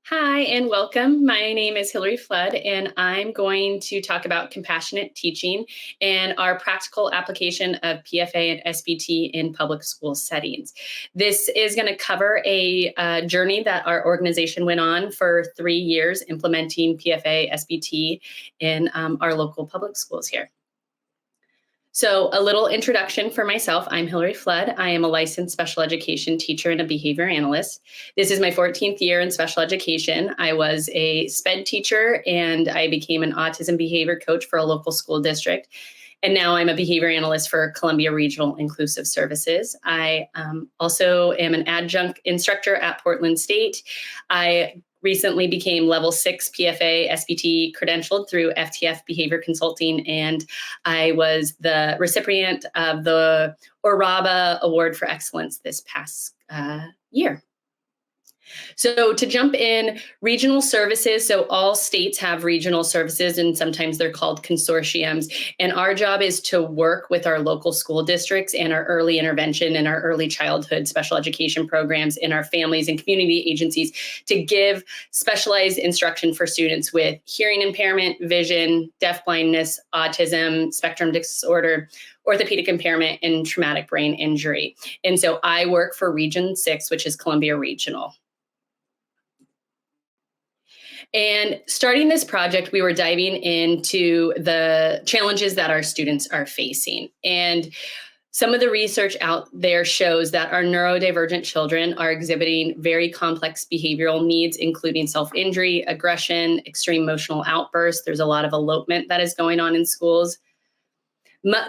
Hi and welcome. My name is Hillary Flood, and I'm going to talk about compassionate teaching and our practical application of PFA and SBT in public school settings. This is going to cover a journey that our organization went on for 3 years implementing PFA, SBT in our local public schools here. So a little introduction for myself. I'm Hillary Flood. I am a licensed special education teacher and a behavior analyst. This is my 14th year in special education. I was a SPED teacher and I became an autism behavior coach for a local school district. And now I'm a behavior analyst for Columbia Regional Inclusive Services. I also am an adjunct instructor at Portland State. I recently became level 6 PFA SBT credentialed through FTF Behavior Consulting, and I was the recipient of the ORABA Award for Excellence this past year. So to jump in, regional services, so all states have regional services and sometimes they're called consortiums. And our job is to work with our local school districts and our early intervention and our early childhood special education programs and our families and community agencies to give specialized instruction for students with hearing impairment, vision, deafblindness, autism, spectrum disorder, orthopedic impairment, and traumatic brain injury. And so I work for Region 6, which is Columbia Regional. And starting this project, we were diving into the challenges that our students are facing. And some of the research out there shows that our neurodivergent children are exhibiting very complex behavioral needs, including self-injury, aggression, extreme emotional outbursts. There's a lot of elopement that is going on in schools.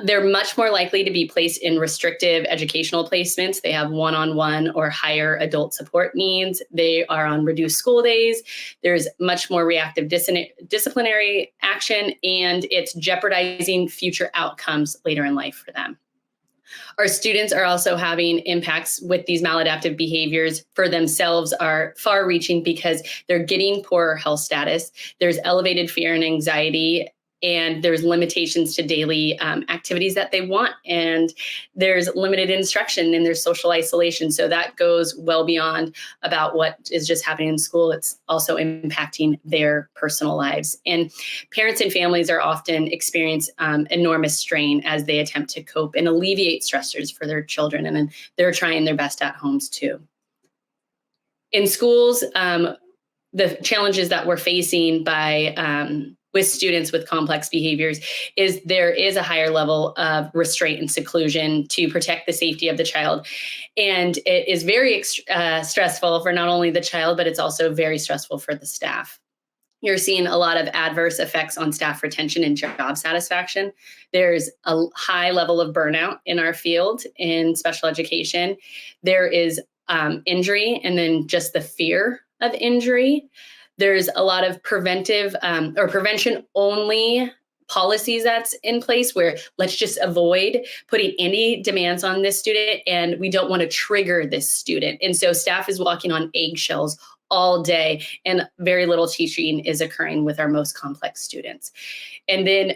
They're much more likely to be placed in restrictive educational placements. They have one-on-one or higher adult support needs. They are on reduced school days. There's much more reactive disciplinary action, and it's jeopardizing future outcomes later in life for them. Our students are also having impacts with these maladaptive behaviors for themselves are far-reaching because they're getting poorer health status. There's elevated fear and anxiety, and there's limitations to daily activities that they want. And there's limited instruction and there's social isolation. So that goes well beyond about what is just happening in school. It's also impacting their personal lives. And parents and families are often experience enormous strain as they attempt to cope and alleviate stressors for their children. And then they're trying their best at homes too. In schools, the challenges that we're facing with students with complex behaviors is there is a higher level of restraint and seclusion to protect the safety of the child. And it is very stressful for not only the child, but it's also very stressful for the staff. You're seeing a lot of adverse effects on staff retention and job satisfaction. There's a high level of burnout in our field in special education. There is injury and then just the fear of injury. There's a lot of preventive or prevention only policies that's in place where let's just avoid putting any demands on this student and we don't want to trigger this student. And so staff is walking on eggshells all day and very little teaching is occurring with our most complex students. And then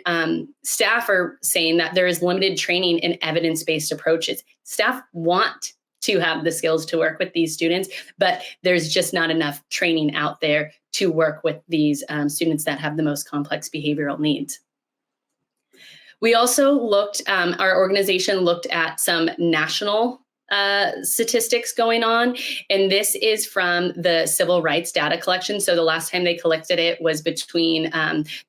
staff are saying that there is limited training in evidence-based approaches. Staff want to have the skills to work with these students, but there's just not enough training out there to work with these students that have the most complex behavioral needs. We also looked, our organization looked at some national statistics going on, and this is from the civil rights data collection. So the last time they collected it was between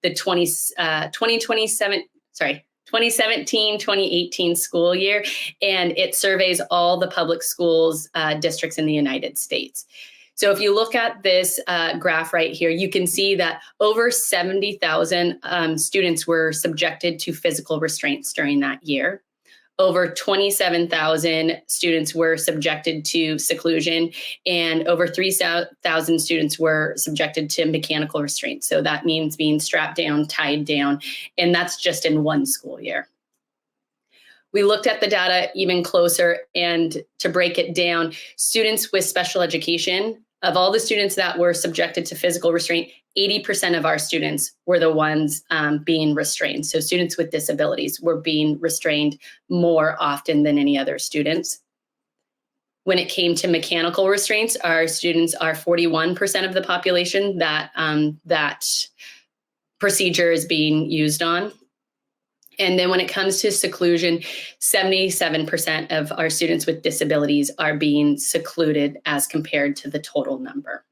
the 2017-2018 school year, and it surveys all the public schools districts in the United States. So if you look at this graph right here, you can see that over 70,000 students were subjected to physical restraints during that year. Over 27,000 students were subjected to seclusion, and over 3,000 students were subjected to mechanical restraints. So that means being strapped down, tied down, and that's just in one school year. We looked at the data even closer, and to break it down, students with special education, of all the students that were subjected to physical restraint, 80% of our students were the ones being restrained. So students with disabilities were being restrained more often than any other students. When it came to mechanical restraints, our students are 41% of the population that that procedure is being used on. And then when it comes to seclusion, 77% of our students with disabilities are being secluded as compared to the total number.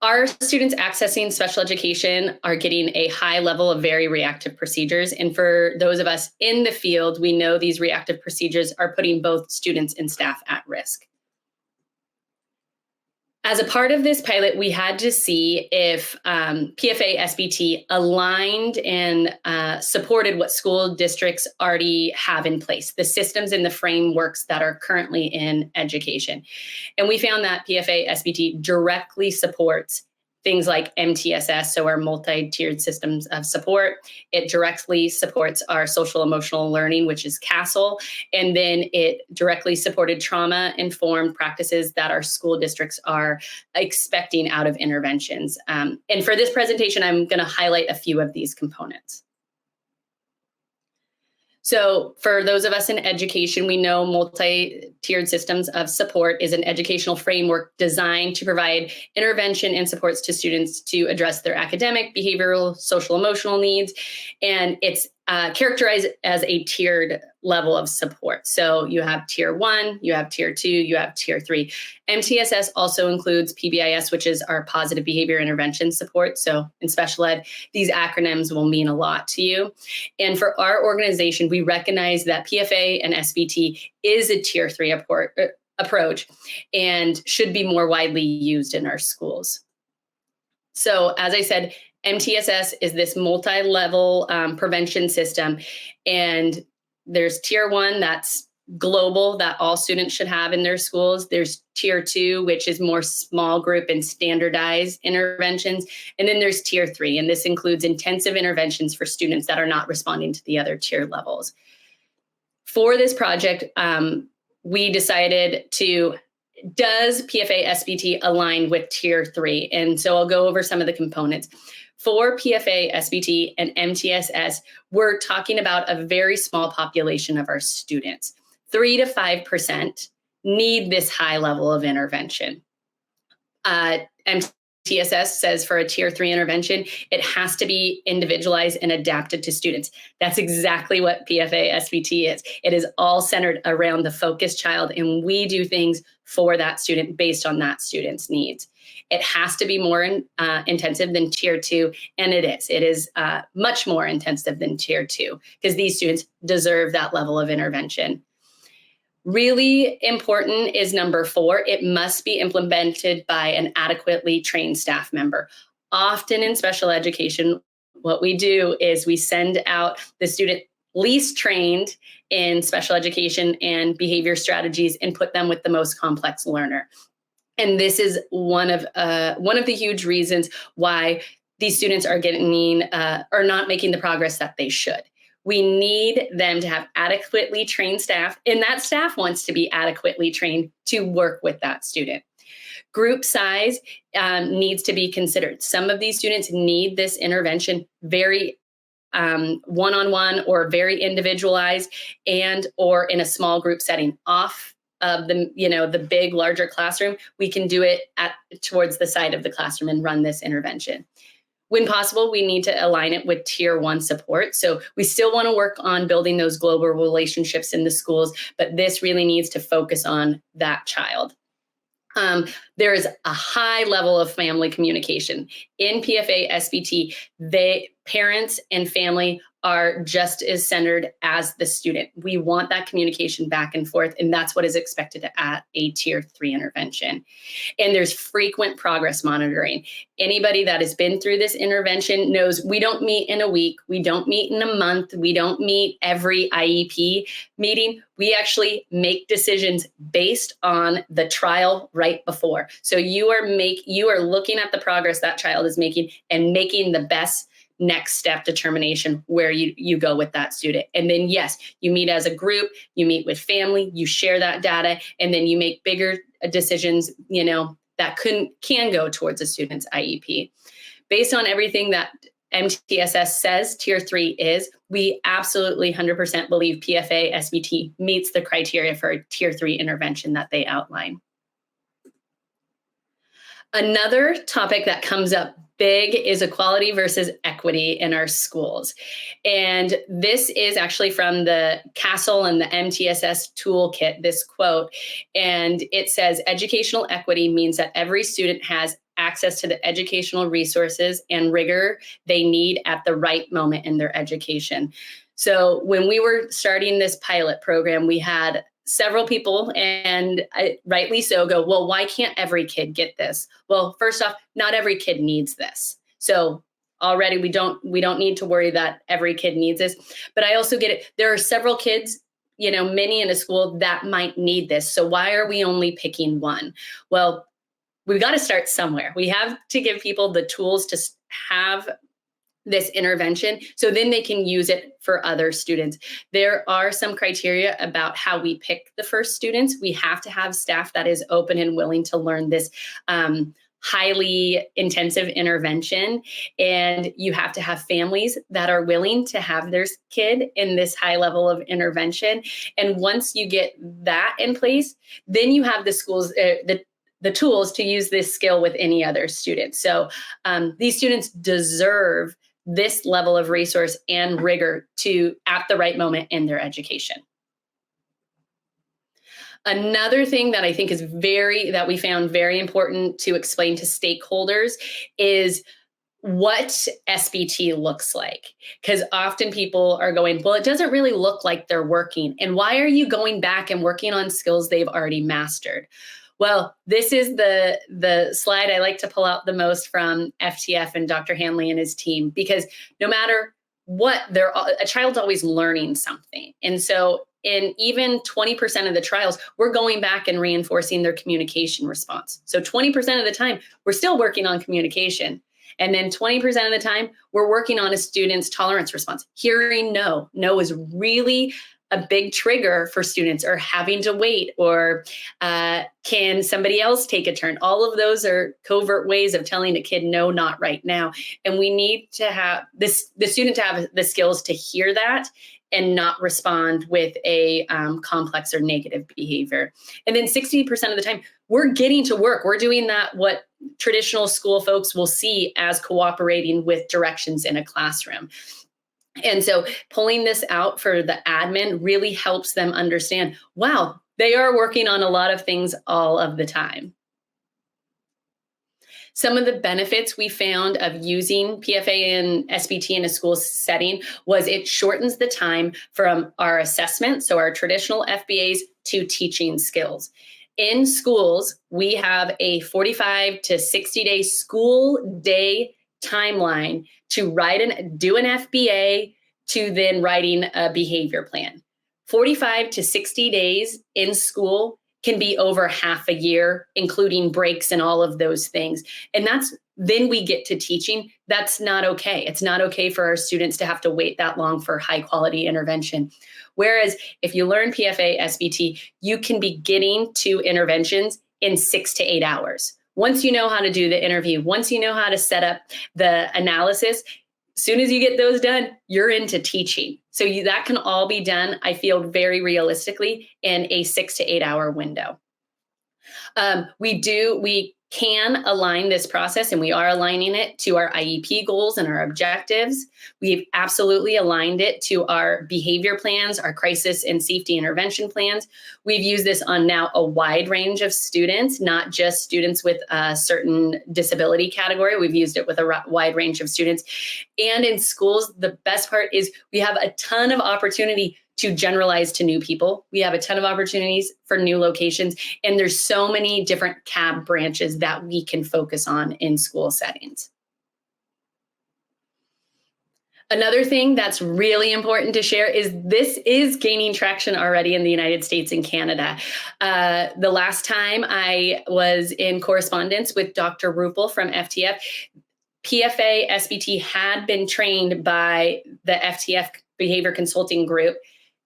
Our students accessing special education are getting a high level of very reactive procedures. And for those of us in the field, we know these reactive procedures are putting both students and staff at risk. As a part of this pilot, we had to see if PFA SBT aligned and supported what school districts already have in place, the systems and the frameworks that are currently in education. And we found that PFA SBT directly supports things like MTSS, so our multi-tiered systems of support. It directly supports our social emotional learning, which is CASEL. And then it directly supported trauma-informed practices that our school districts are expecting out of interventions. And for this presentation, I'm gonna highlight a few of these components. So for those of us in education, we know multi-tiered systems of support is an educational framework designed to provide intervention and supports to students to address their academic, behavioral, social, emotional needs. And it's characterized as a tiered level of support. So you have tier 1, you have tier 2, you have tier 3. MTSS also includes PBIS, which is our positive behavior intervention support. So in special ed, these acronyms will mean a lot to you. And for our organization, we recognize that PFA and SBT is a tier 3 approach and should be more widely used in our schools. So as I said, MTSS is this multi-level prevention system, and there's tier 1 that's global, that all students should have in their schools. There's tier 2, which is more small group and standardized interventions. And then there's tier 3, and this includes intensive interventions for students that are not responding to the other tier levels. For this project, we decided to, does PFA SBT align with tier 3? And so I'll go over some of the components. For PFA, SBT, and MTSS, we're talking about a very small population of our students. 3 to 5% need this high level of intervention. MTSS says for a tier 3 intervention, it has to be individualized and adapted to students. That's exactly what PFA SBT is. It is all centered around the focused child, and we do things for that student based on that student's needs. It has to be more intensive than tier 2, and it is. It is much more intensive than tier 2 because these students deserve that level of intervention. Really important is number 4, it must be implemented by an adequately trained staff member. Often in special education, what we do is we send out the student least trained in special education and behavior strategies and put them with the most complex learner. And this is one of the huge reasons why these students are are not making the progress that they should. We need them to have adequately trained staff, and that staff wants to be adequately trained to work with that student. Group size needs to be considered. Some of these students need this intervention very one-on-one or very individualized, and or in a small group setting. Off of the big, larger classroom, we can do it towards the side of the classroom and run this intervention. When possible, we need to align it with tier 1 support. So we still want to work on building those global relationships in the schools, but this really needs to focus on that child. There is a high level of family communication. In PFA SBT, parents and family are just as centered as the student. We want that communication back and forth, and that's what is expected at a tier 3 intervention. And there's frequent progress monitoring. Anybody that has been through this intervention knows we don't meet in a week, we don't meet in a month, we don't meet every IEP meeting. We actually make decisions based on the trial right before. So you are looking at the progress that child is making and making the best next step determination where you go with that student. And then, yes, you meet as a group, you meet with family, you share that data, and then you make bigger decisions, that can go towards a student's IEP. Based on everything that MTSS says tier 3 is. We absolutely 100% believe PFA SBT meets the criteria for a tier 3 intervention that they outline. Another topic that comes up big is equality versus equity in our schools. And this is actually from the CASEL and the MTSS toolkit, this quote. And it says, educational equity means that every student has access to the educational resources and rigor they need at the right moment in their education. So when we were starting this pilot program, we had several people, and rightly so, go, well, why can't every kid get this? Well, first off, not every kid needs this. So already we don't need to worry that every kid needs this. But I also get it. There are several kids, many in a school that might need this. So why are we only picking one? Well, we've got to start somewhere. We have to give people the tools to have this intervention so then they can use it for other students. There are some criteria about how we pick the first students. We have to have staff that is open and willing to learn this highly intensive intervention. And you have to have families that are willing to have their kid in this high level of intervention. And once you get that in place, then you have the schools, the tools to use this skill with any other student. So these students deserve this level of resource and rigor at the right moment in their education. Another thing that I think is that we found very important to explain to stakeholders is what SBT looks like. Because often people are going, well, it doesn't really look like they're working. And why are you going back and working on skills they've already mastered? Well, this is the slide I like to pull out the most from FTF and Dr. Hanley and his team, because no matter what, a child's always learning something. And so in even 20% of the trials, we're going back and reinforcing their communication response. So 20% of the time, we're still working on communication. And then 20% of the time, we're working on a student's tolerance response. Hearing no. No is really a big trigger for students, or having to wait, or can somebody else take a turn? All of those are covert ways of telling a kid, no, not right now. And we need to have the student to have the skills to hear that and not respond with a complex or negative behavior. And then 60% of the time, we're getting to work. We're doing that, what traditional school folks will see as cooperating with directions in a classroom. And so pulling this out for the admin really helps them understand, wow, they are working on a lot of things all of the time. Some of the benefits we found of using PFA and SBT in a school setting was it shortens the time from our assessment, so our traditional FBAs, to teaching skills. In schools, we have a 45 to 60-day school day timeline to do an FBA to then writing a behavior plan. 45 to 60 days in school can be over half a year, including breaks and all of those things. And then we get to teaching. That's not okay. It's not okay for our students to have to wait that long for high quality intervention. Whereas if you learn PFA, SBT, you can be getting to interventions in 6 to 8 hours. Once you know how to do the interview, once you know how to set up the analysis, as soon as you get those done, you're into teaching. So that can all be done, I feel, very realistically in a 6 to 8 hour window. We can align this process, and we are aligning it to our IEP goals and our objectives. We've absolutely aligned it to our behavior plans, our crisis and safety intervention plans. We've used this on now a wide range of students, not just students with a certain disability category. We've used it with a wide range of students. And in schools, the best part is we have a ton of opportunity to generalize to new people. We have a ton of opportunities for new locations, and there's so many different CAB branches that we can focus on in school settings. Another thing that's really important to share is this is gaining traction already in the United States and Canada. The last time I was in correspondence with Dr. Ruppel from FTF, PFA SBT had been trained by the FTF Behavior Consulting Group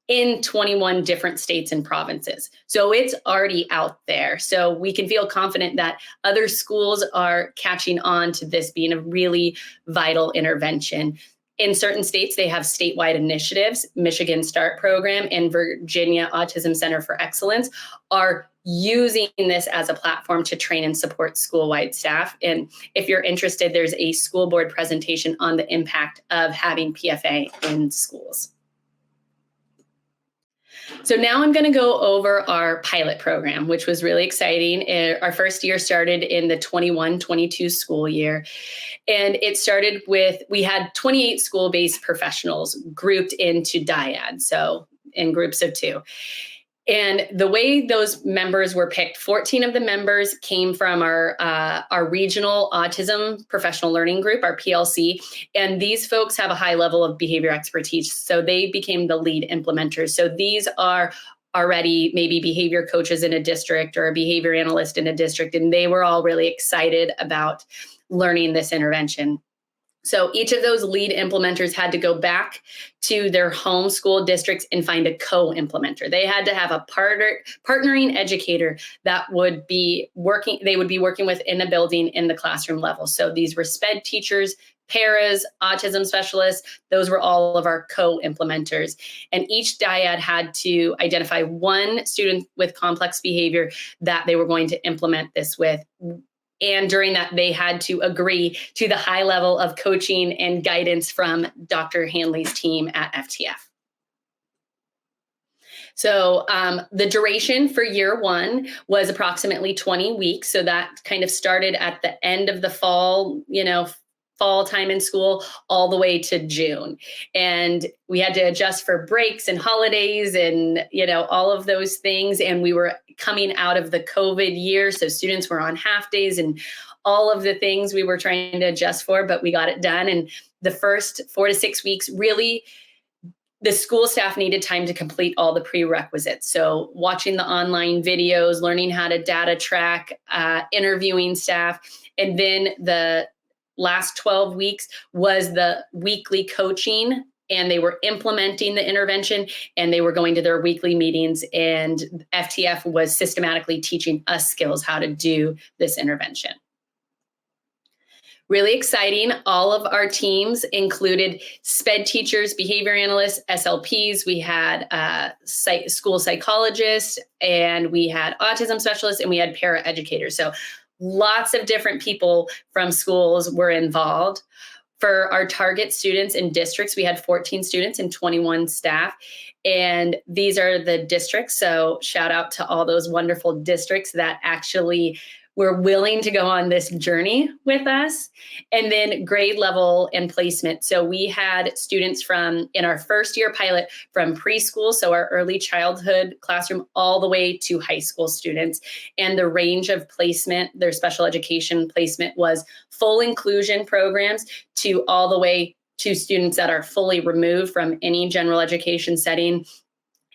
in 21 different states and provinces. So it's already out there. So we can feel confident that other schools are catching on to this being a really vital intervention. In certain states, they have statewide initiatives. Michigan START program and Virginia Autism Center for Excellence are using this as a platform to train and support school-wide staff. And if you're interested, there's a school board presentation on the impact of having PFA in schools. So now I'm going to go over our pilot program, which was really exciting. Our first year started in the 21-22 school year. And it started with, we had 28 school-based professionals grouped into dyads, so in groups of 2. And the way those members were picked, 14 of the members came from our regional autism professional learning group, our PLC. And these folks have a high level of behavior expertise. So they became the lead implementers. So these are already maybe behavior coaches in a district or a behavior analyst in a district. And they were all really excited about learning this intervention. So each of those lead implementers had to go back to their home school districts and find a co-implementer. They had to have a partnering educator that would be working, they would be working with in a building in the classroom level. So these were SPED teachers, paras, autism specialists, those were all of our co-implementers. And each dyad had to identify one student with complex behavior that they were going to implement this with. And during that, they had to agree to the high level of coaching and guidance from Dr. Hanley's team at FTF. So the duration for year 1 was approximately 20 weeks. So that kind of started at the end of the fall, fall time in school all the way to June. And we had to adjust for breaks and holidays and, all of those things. And we were coming out of the COVID year. So students were on half days and all of the things we were trying to adjust for, but we got it done. And the first 4 to 6 weeks, really, the school staff needed time to complete all the prerequisites. So watching the online videos, learning how to data track, interviewing staff, and then the last 12 weeks was the weekly coaching, and they were implementing the intervention and they were going to their weekly meetings, and FTF was systematically teaching us skills how to do this intervention. Really exciting. All of our teams included SPED teachers, behavior analysts, SLPs. We had school psychologists, and we had autism specialists, and we had para educators. So lots of different people from schools were involved. For our target students in districts, we had 14 students and 21 staff. And these are the districts. So shout out to all those wonderful districts that actually were willing to go on this journey with us. And then grade level and placement. So we had students in our first year pilot, from preschool, so our early childhood classroom, all the way to high school students. And the range of placement, their special education placement, was full inclusion programs to all the way to students that are fully removed from any general education setting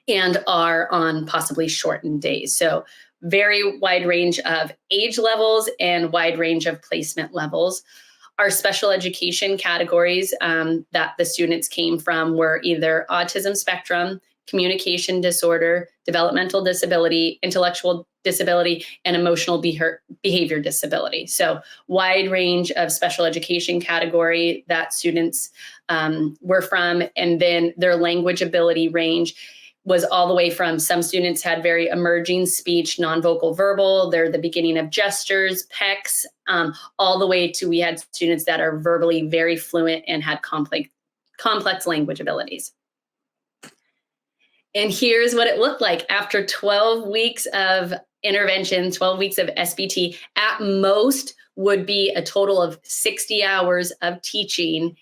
and are on possibly shortened days. So very wide range of age levels and wide range of placement levels. Our special education categories that the students came from were either autism spectrum, communication disorder, developmental disability, intellectual disability, and emotional behavior disability. So wide range of special education category that students were from. And then their language ability range was all the way from, some students had very emerging speech, non-vocal verbal, they're the beginning of gestures, PECs, all the way to, we had students that are verbally very fluent and had complex language abilities. And here's what it looked like after 12 weeks of intervention, 12 weeks of SBT. At most would be a total of 60 hours of teaching.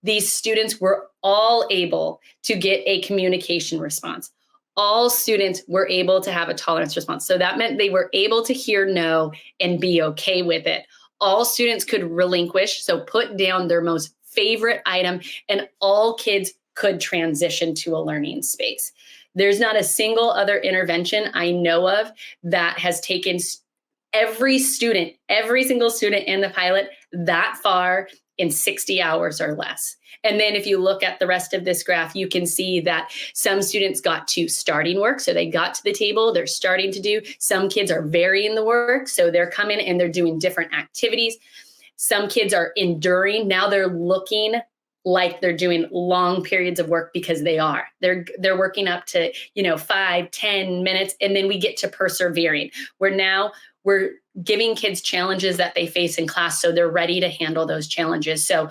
These students were all able to get a communication response. All students were able to have a tolerance response. So that meant they were able to hear no and be okay with it. All students could relinquish, so put down their most favorite item, and all kids could transition to a learning space. There's not a single other intervention I know of that has taken every single student in the pilot that far in 60 hours or less. And then if you look at the rest of this graph, you can see that some students got to starting work. So they got to the table, they're starting to do. Some kids are varying the work. So they're coming and they're doing different activities. Some kids are enduring. Now they're looking like they're doing long periods of work because they are. They're working up to, 5-10 minutes. And then we get to persevering, where now we're giving kids challenges that they face in class, so they're ready to handle those challenges. So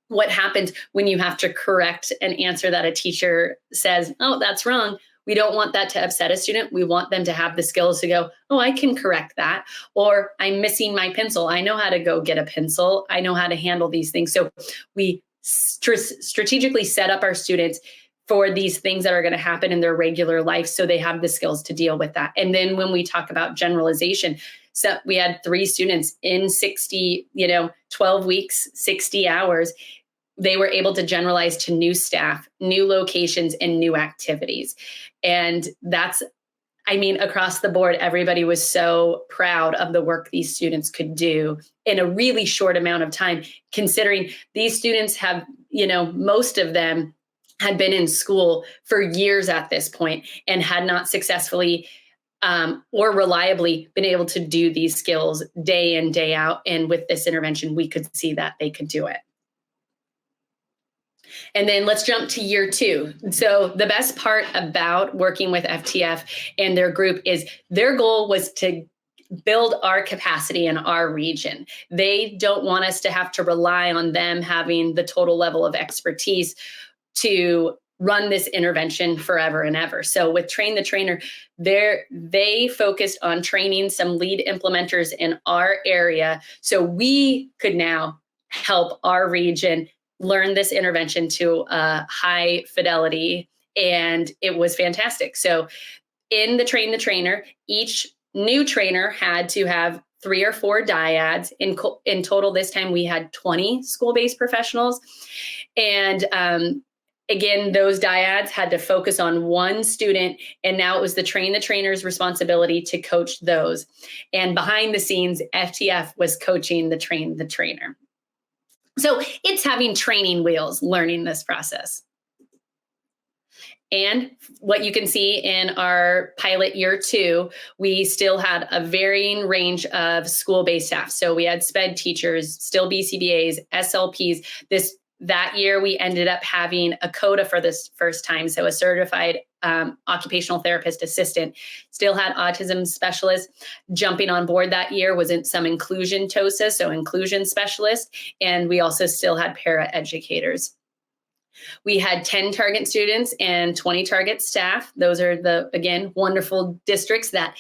what happens when you have to correct an answer that a teacher says, oh, that's wrong? We don't want that to upset a student. We want them to have the skills to go, oh, I can correct that. Or I'm missing my pencil. I know how to go get a pencil. I know how to handle these things. So we strategically set up our students for these things that are going to happen in their regular life, so they have the skills to deal with that. And then when we talk about generalization, so we had 3 students in 12 weeks, 60 hours, they were able to generalize to new staff, new locations, and new activities. And that's, across the board, everybody was so proud of the work these students could do in a really short amount of time, considering these students have, most of them had been in school for years at this point and had not successfully or reliably been able to do these skills day in, day out. And with this intervention, we could see that they could do it. And then let's jump to year 2. So the best part about working with FTF and their group is their goal was to build our capacity in our region. They don't want us to have to rely on them having the total level of expertise to run this intervention forever and ever. So with Train the Trainer, they focused on training some lead implementers in our area, so we could now help our region learn this intervention to a high fidelity, and it was fantastic. So in the Train the Trainer, each new trainer had to have 3 or 4 dyads. In total, this time we had 20 school-based professionals. And again, those dyads had to focus on one student, and now it was the Train the Trainer's responsibility to coach those. And behind the scenes, FTF was coaching the Train the Trainer. So it's having training wheels, learning this process. And what you can see in our pilot year 2, we still had a varying range of school-based staff. So we had SPED teachers, still BCBAs, SLPs. That year, we ended up having a CODA for this first time, so a certified occupational therapist assistant. Still had autism specialists. Jumping on board that year was in some inclusion TOSA, so inclusion specialist, and we also still had para educators. We had 10 target students and 20 target staff. Those are again, wonderful districts that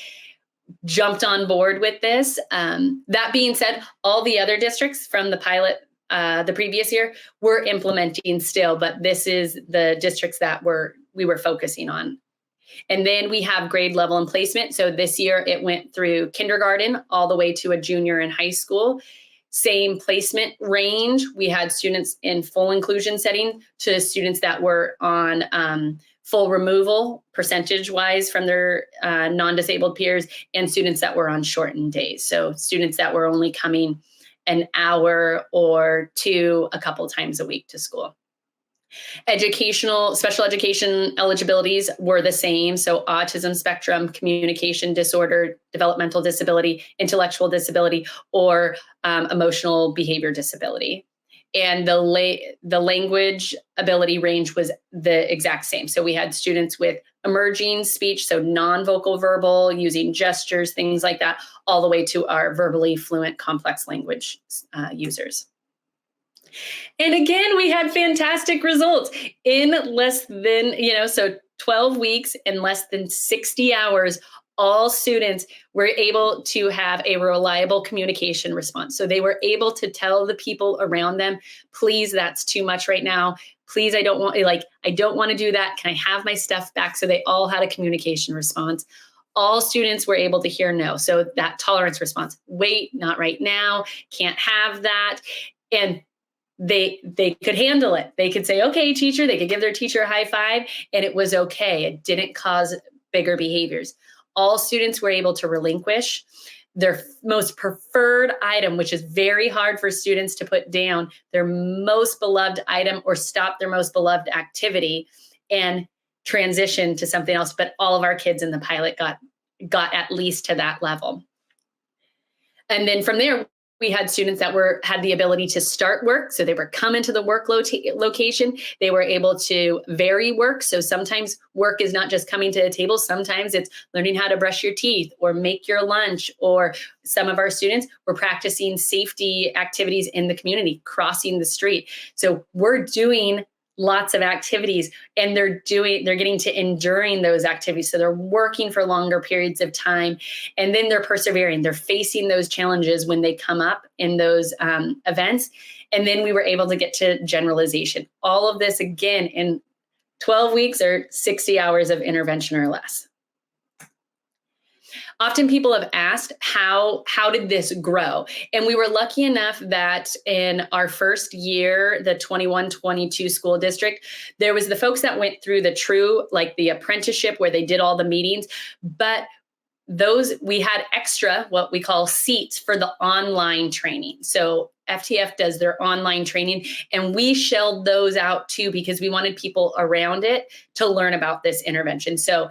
jumped on board with this. That being said, all the other districts from the pilot the previous year were implementing still, but this is the districts that we were focusing on. And then we have grade level and placement. So this year it went through kindergarten all the way to a junior in high school. Same placement range. We had students in full inclusion setting to students that were on full removal percentage-wise from their non-disabled peers, and students that were on shortened days. So students that were only coming an hour or 2 a couple times a week to school. Special education eligibilities were the same. So autism spectrum, communication disorder, developmental disability, intellectual disability, or emotional behavior disability. And the language ability range was the exact same. So we had students with emerging speech, so non-vocal verbal, using gestures, things like that, all the way to our verbally fluent complex language users. And again, we had fantastic results in less than, so 12 weeks and less than 60 hours, all students were able to have a reliable communication response. So they were able to tell the people around them, please, that's too much right now. Please, I don't want to do that. Can I have my stuff back? So they all had a communication response. All students were able to hear no. So that tolerance response, wait, not right now, can't have that. And they could handle it. They could say, okay, teacher, they could give their teacher a high five, and it was okay. It didn't cause bigger behaviors. All students were able to relinquish. their most preferred item, which is very hard for students to put down, their most beloved item or stop their most beloved activity and transition to something else. But all of our kids in the pilot got at least to that level. And then from there, we had students that had the ability to start work. So they were coming to the work location. They were able to vary work. So sometimes work is not just coming to a table. Sometimes it's learning how to brush your teeth or make your lunch. Or some of our students were practicing safety activities in the community, crossing the street. So we're doing lots of activities, and they're getting to enduring those activities. So they're working for longer periods of time, and then they're persevering. They're facing those challenges when they come up in those events. And then we were able to get to generalization. All of this again in 12 weeks or 60 hours of intervention or less. Often people have asked, how did this grow? And we were lucky enough that in our first year, the 21-22 school district, there was the folks that went through the apprenticeship where they did all the meetings, but we had extra, what we call seats for the online training. So FTF does their online training, and we shelled those out too, because we wanted people around it to learn about this intervention. So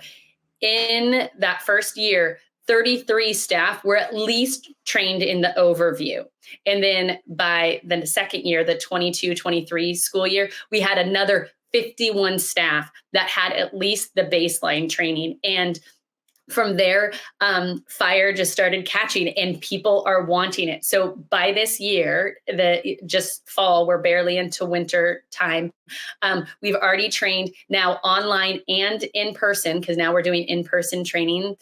in that first year, 33 staff were at least trained in the overview. And then by the second year, the 22-23 school year, we had another 51 staff that had at least the baseline training. And from there, fire just started catching, and people are wanting it. So by this year, just fall, we're barely into winter time. We've already trained now online and in person, because now we're doing in-person training.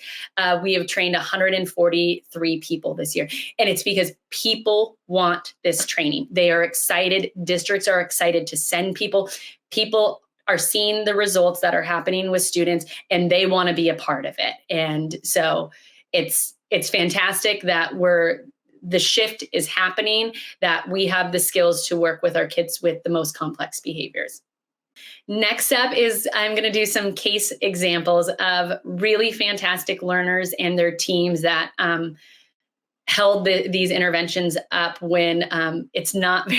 We have trained 143 people this year. And it's because people want this training. They are excited. Districts are excited to send people. People are seeing the results that are happening with students, and they want to be a part of it. And so it's fantastic that the shift is happening, that we have the skills to work with our kids with the most complex behaviors. Next up is I'm going to do some case examples of really fantastic learners and their teams that held these interventions up when it's not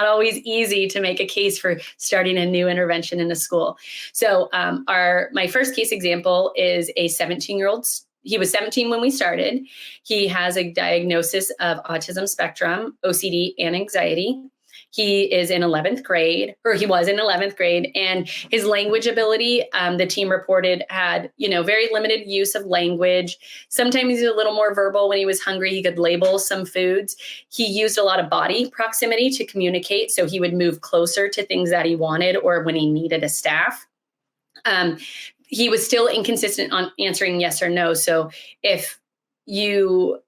always easy to make a case for starting a new intervention in a school. So my first case example is a 17-year-old. He was 17 when we started. He has a diagnosis of autism spectrum, OCD, and anxiety. He is in 11th grade, or he was in 11th grade, and his language ability, the team reported, had, very limited use of language. Sometimes he's a little more verbal. When he was hungry, he could label some foods. He used a lot of body proximity to communicate, so he would move closer to things that he wanted or when he needed a staff. He was still inconsistent on answering yes or no. So if you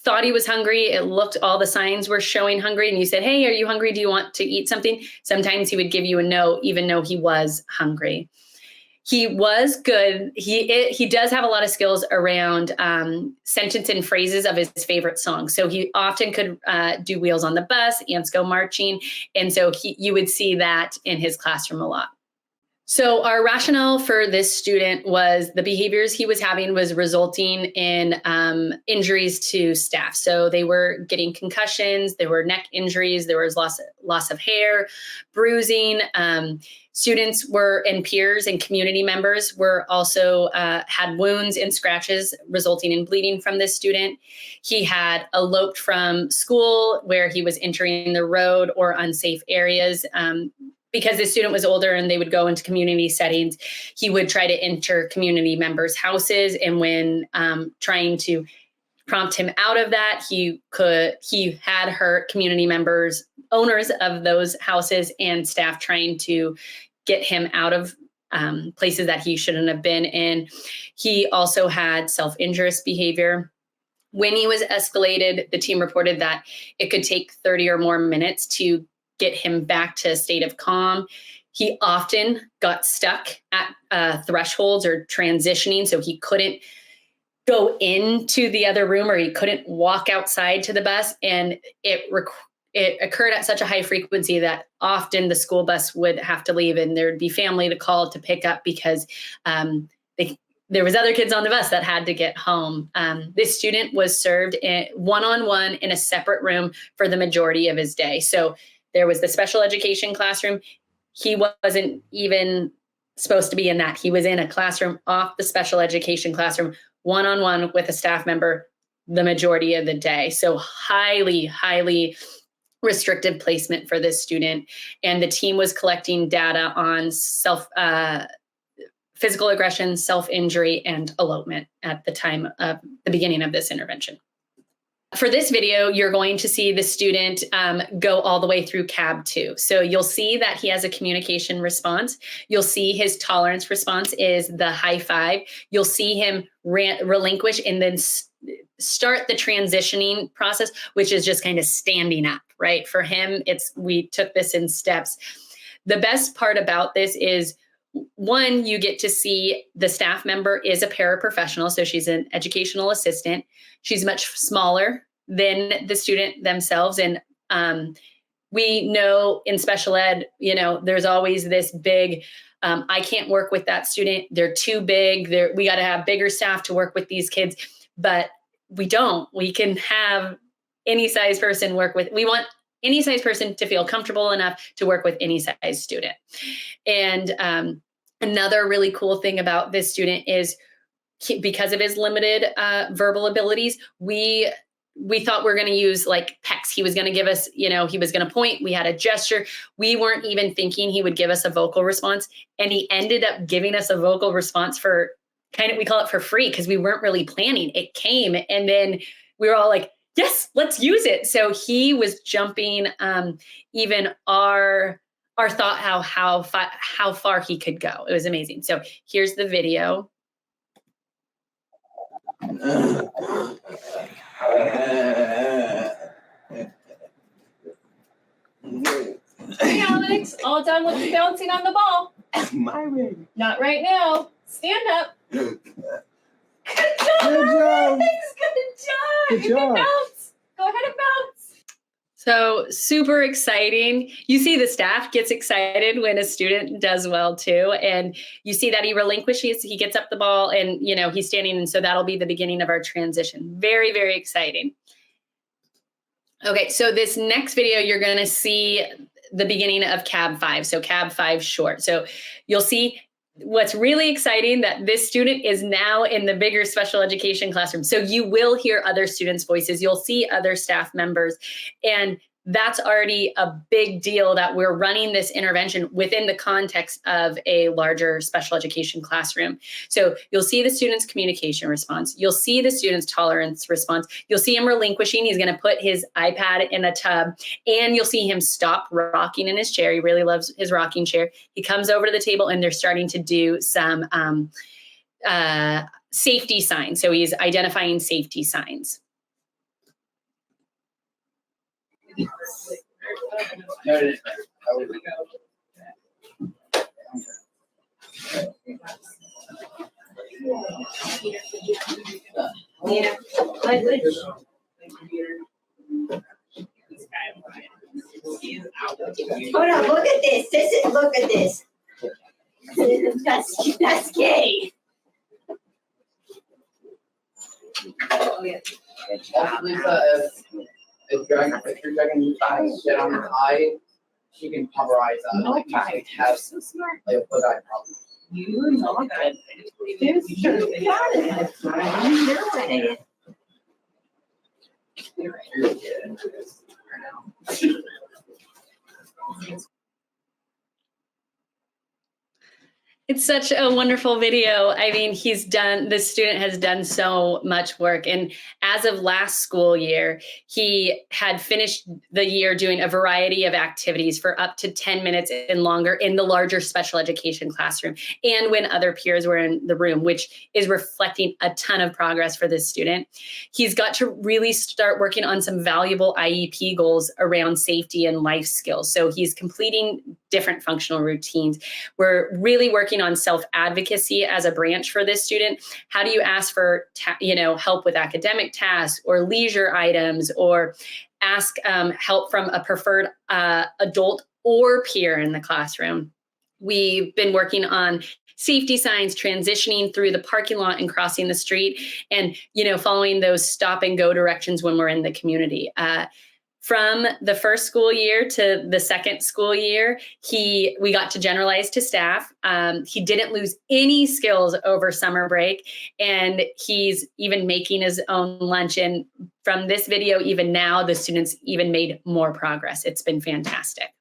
thought he was hungry, all the signs were showing hungry, and you said, "Hey, are you hungry? Do you want to eat something?" Sometimes he would give you a no, even though he was hungry. He was good. He does have a lot of skills around sentence and phrases of his favorite songs. So he often could do Wheels on the Bus, Ants Go Marching. And so you would see that in his classroom a lot. So our rationale for this student was the behaviors he was having was resulting in injuries to staff. So they were getting concussions, there were neck injuries, there was loss of hair, bruising. Students and peers and community members were also had wounds and scratches resulting in bleeding from this student. He had eloped from school where he was entering the road or unsafe areas. Because the student was older and they would go into community settings, he would try to enter community members' houses. And when trying to prompt him out of that, he had hurt community members, owners of those houses, and staff trying to get him out of places that he shouldn't have been in. He also had self-injurious behavior. When he was escalated, the team reported that it could take 30 or more minutes to get him back to a state of calm. He often got stuck at thresholds or transitioning, so he couldn't go into the other room or he couldn't walk outside to the bus. And it occurred at such a high frequency that often the school bus would have to leave and there'd be family to call to pick up because there was other kids on the bus that had to get home. This student was served one-on-one in a separate room for the majority of his day. So there was the special education classroom. He wasn't even supposed to be in that. He was in a classroom off the special education classroom, one-on-one with a staff member the majority of the day. So highly, highly restrictive placement for this student. And the team was collecting data on physical aggression, self-injury, and elopement at the time of the beginning of this intervention. For this video, you're going to see the student go all the way through CAB 2. So you'll see that he has a communication response. You'll see his tolerance response is the high five. You'll see him relinquish and then start the transitioning process, which is just kind of standing up, right? For him, we took this in steps. The best part about this is, one, you get to see the staff member is a paraprofessional, so she's an educational assistant. She's much smaller than the student themselves. And we know in special ed, there's always this big, I can't work with that student. They're too big. We got to have bigger staff to work with these kids. But we don't. We can have any size person work with. We want any size person to feel comfortable enough to work with any size student. And another really cool thing about this student is, because of his limited verbal abilities, we thought we were going to use like PECs. He was going to give us, he was going to point. We had a gesture. We weren't even thinking he would give us a vocal response. And he ended up giving us a vocal response for we call it for free, because we weren't really planning. It came, and then we were all like, yes, let's use it. So he was jumping even our thought how far he could go. It was amazing. So here's the video. Hey, Alex, all done with the bouncing on the ball. My way. Not right now. Stand up. Good job. Good job. Thanks. Good job. Good You can job. bounce. Go ahead and bounce. So super exciting. You see the staff gets excited when a student does well too. And you see that he relinquishes, he gets up the ball, and he's standing. And so that'll be the beginning of our transition. Very, very exciting. Okay, so this next video, you're gonna see the beginning of CAB 5. So CAB 5 short. So you'll see what's really exciting, that this student is now in the bigger special education classroom. So you will hear other students' voices. You'll see other staff members. And that's already a big deal, that we're running this intervention within the context of a larger special education classroom. So you'll see the student's communication response. You'll see the student's tolerance response. You'll see him relinquishing. He's going to put his iPad in a tub, and you'll see him stop rocking in his chair. He really loves his rocking chair. He comes over to the table, and they're starting to do some safety signs. So he's identifying safety signs. Hold on, look at this. Look at this. That's gay. If you're dragging shit on his eye, she can pulverize that. No, Like, you right. can have So smart. like a foot eye problem. You're not good. You got it. You know it. It's such a wonderful video. I mean, this student has done so much work. And as of last school year, he had finished the year doing a variety of activities for up to 10 minutes and longer in the larger special education classroom, and when other peers were in the room, which is reflecting a ton of progress for this student. He's got to really start working on some valuable IEP goals around safety and life skills. So he's completing different functional routines. We're really working on self-advocacy as a branch for this student. How do you ask for help with academic tasks or leisure items, or ask help from a preferred adult or peer in the classroom? We've been working on safety signs, transitioning through the parking lot and crossing the street, and, following those stop and go directions when we're in the community. From the first school year to the second school year, we got to generalize to staff. He didn't lose any skills over summer break, and he's even making his own lunch. And from this video, even now, the students even made more progress. It's been fantastic.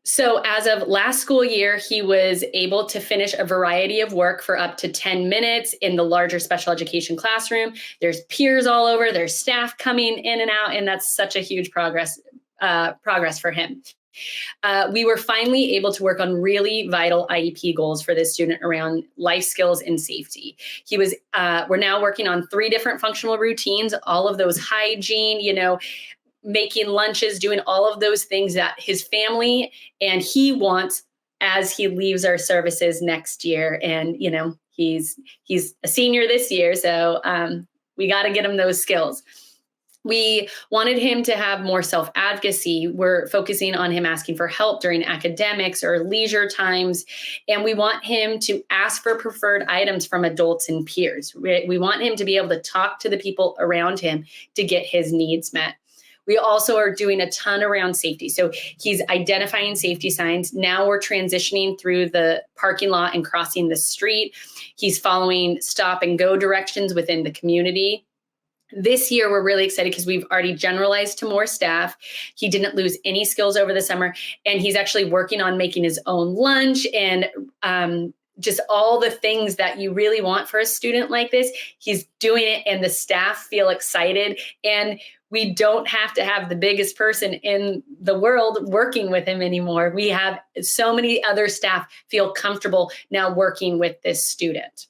So as of last school year, he was able to finish a variety of work for up to 10 minutes in the larger special education classroom. There's peers all over, there's staff coming in and out, and that's such a huge progress for him. We were finally able to work on really vital IEP goals for this student around life skills and safety. We're now working on 3 different functional routines, all of those hygiene, making lunches, doing all of those things that his family and he wants as he leaves our services next year. And, he's a senior this year, so we got to get him those skills. We wanted him to have more self-advocacy. We're focusing on him asking for help during academics or leisure times. And we want him to ask for preferred items from adults and peers. We want him to be able to talk to the people around him to get his needs met. We also are doing a ton around safety. So he's identifying safety signs. Now we're transitioning through the parking lot and crossing the street. He's following stop and go directions within the community. This year, we're really excited because we've already generalized to more staff. He didn't lose any skills over the summer, and he's actually working on making his own lunch and just all the things that you really want for a student like this. He's doing it, and the staff feel excited, and we don't have to have the biggest person in the world working with him anymore. We have so many other staff feel comfortable now working with this student.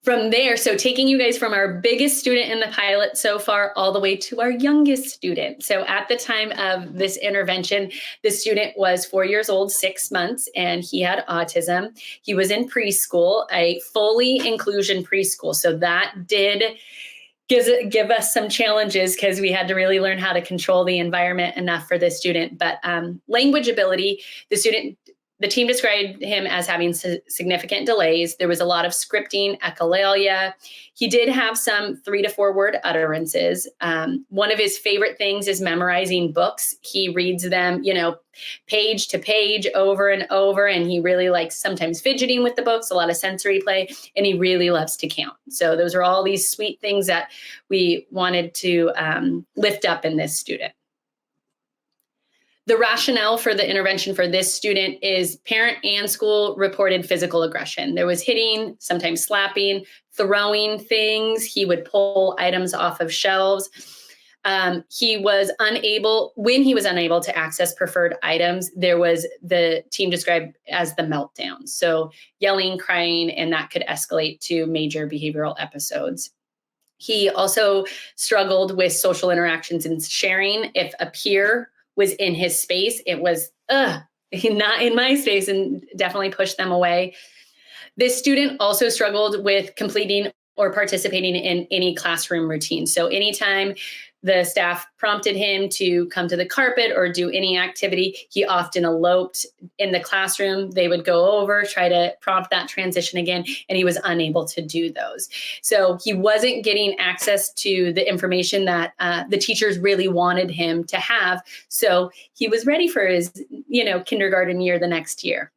From there, so taking you guys from our biggest student in the pilot so far all the way to our youngest student. So at the time of this intervention, the student was 4 years old, 6 months, and he had autism. He was in preschool, a fully inclusion preschool. So that did give us some challenges because we had to really learn how to control the environment enough for this student. But language ability, the team described him as having significant delays. There was a lot of scripting, echolalia. He did have some 3 to 4 word utterances. One of his favorite things is memorizing books. He reads them, page to page over and over. And he really likes sometimes fidgeting with the books, a lot of sensory play, and he really loves to count. So those are all these sweet things that we wanted to lift up in this student. The rationale for the intervention for this student is parent and school reported physical aggression. There was hitting, sometimes slapping, throwing things. He would pull items off of shelves. When he was unable to access preferred items, there was the team described as the meltdown. So yelling, crying, and that could escalate to major behavioral episodes. He also struggled with social interactions and sharing. If a peer was in his space, it was not in my space, and definitely pushed them away. This student also struggled with completing or participating in any classroom routine. So anytime the staff prompted him to come to the carpet or do any activity, he often eloped in the classroom. They would go over, try to prompt that transition again, and he was unable to do those. So he wasn't getting access to the information that the teachers really wanted him to have. So he was ready for his, kindergarten year the next year.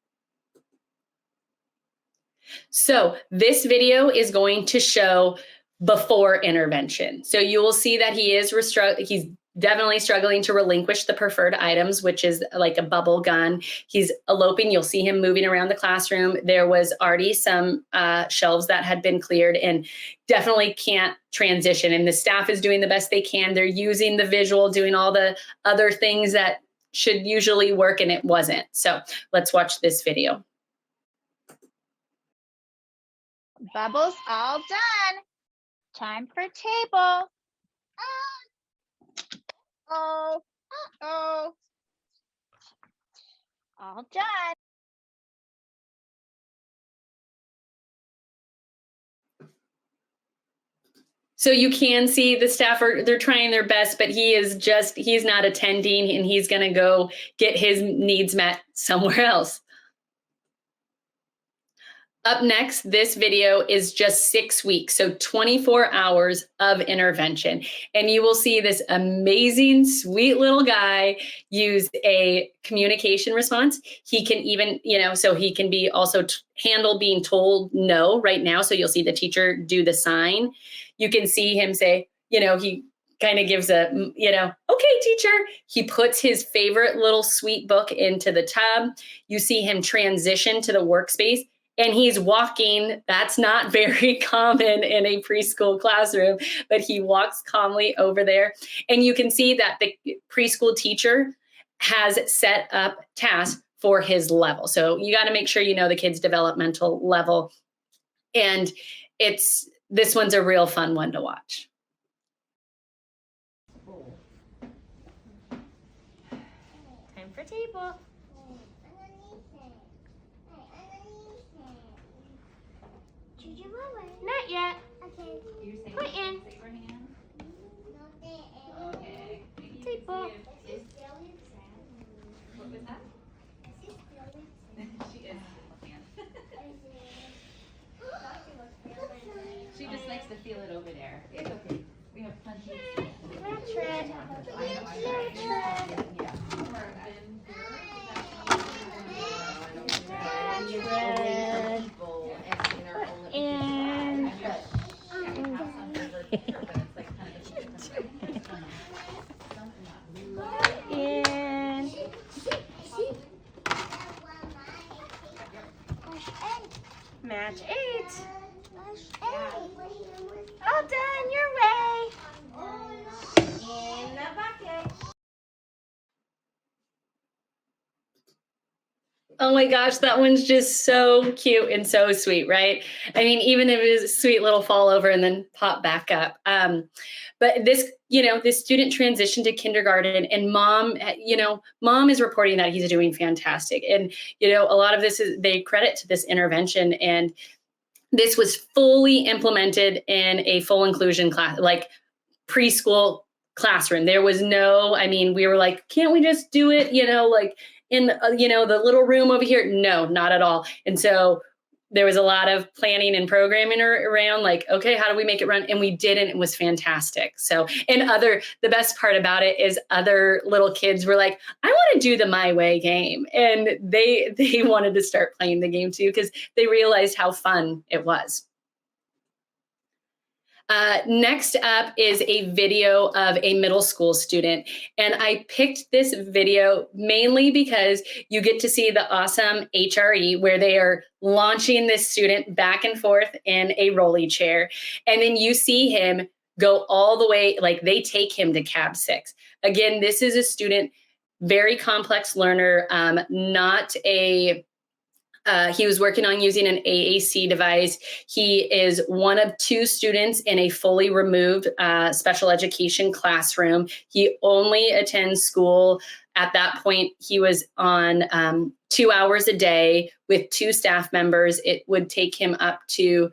So this video is going to show before intervention. So you will see that he's definitely struggling to relinquish the preferred items, which is like a bubble gun. He's eloping. You'll see him moving around the classroom. There was already some shelves that had been cleared, and definitely can't transition. And the staff is doing the best they can. They're using the visual, doing all the other things that should usually work, and it wasn't. So let's watch this video. Bubbles all done. Time for table. Oh. All done. So you can see the staff they're trying their best, but he's not attending, and he's going to go get his needs met somewhere else. Up next, this video is just 6 weeks, so 24 hours of intervention. And you will see this amazing, sweet little guy use a communication response. He can even, so he can be also handle being told no right now. So you'll see the teacher do the sign. You can see him say, he kind of gives a, okay, teacher. He puts his favorite little sweet book into the tub. You see him transition to the workspace. And he's walking. That's not very common in a preschool classroom, but he walks calmly over there. And you can see that the preschool teacher has set up tasks for his level. So you got to make sure you know the kid's developmental level. And this one's a real fun one to watch. Time for table. Not yet. Okay. Put in. Okay. Table. What was that? She is. She just likes to feel it over there. It's okay. We have plenty of Let's red. Match 8. All done, your way. In the bucket. Oh my gosh, that one's just so cute and so sweet, right? I mean, even if it was a sweet little fall over and then pop back up. But this student transitioned to kindergarten, and mom is reporting that he's doing fantastic. And, a lot of this they credit to this intervention. And this was fully implemented in a full inclusion class, like preschool classroom. There was we were like, can't we just do it, like in the little room over here? No, not at all. And so there was a lot of planning and programming around, like, okay, how do we make it run? And we did, and it was fantastic. So, the best part about it is other little kids were like, I want to do the My Way game. And they wanted to start playing the game too, because they realized how fun it was. Next up is a video of a middle school student. And I picked this video mainly because you get to see the awesome HRE where they are launching this student back and forth in a rolly chair. And then you see him go all the way, like they take him to cab 6. Again, this is a student, very complex learner, he was working on using an AAC device. He is one of 2 students in a fully removed special education classroom. He only attends school. At that point, he was on 2 hours a day with 2 staff members. It would take him up to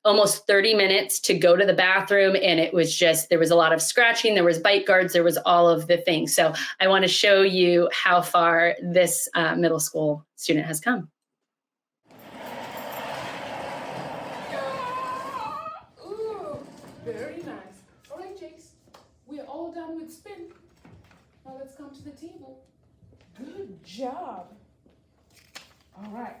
almost 30 minutes to go to the bathroom. And it was there was a lot of scratching, there was bite guards, there was all of the things. So I want to show you how far this middle school student has come. Ooh, very nice. All right, Jace, we're all done with spin. Now let's come to the table. Good job. All right.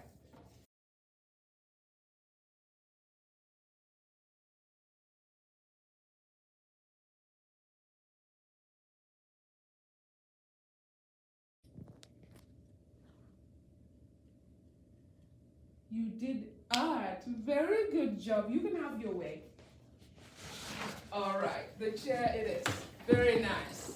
You did art. Very good job. You can have your way. All right, the chair it is. Very nice.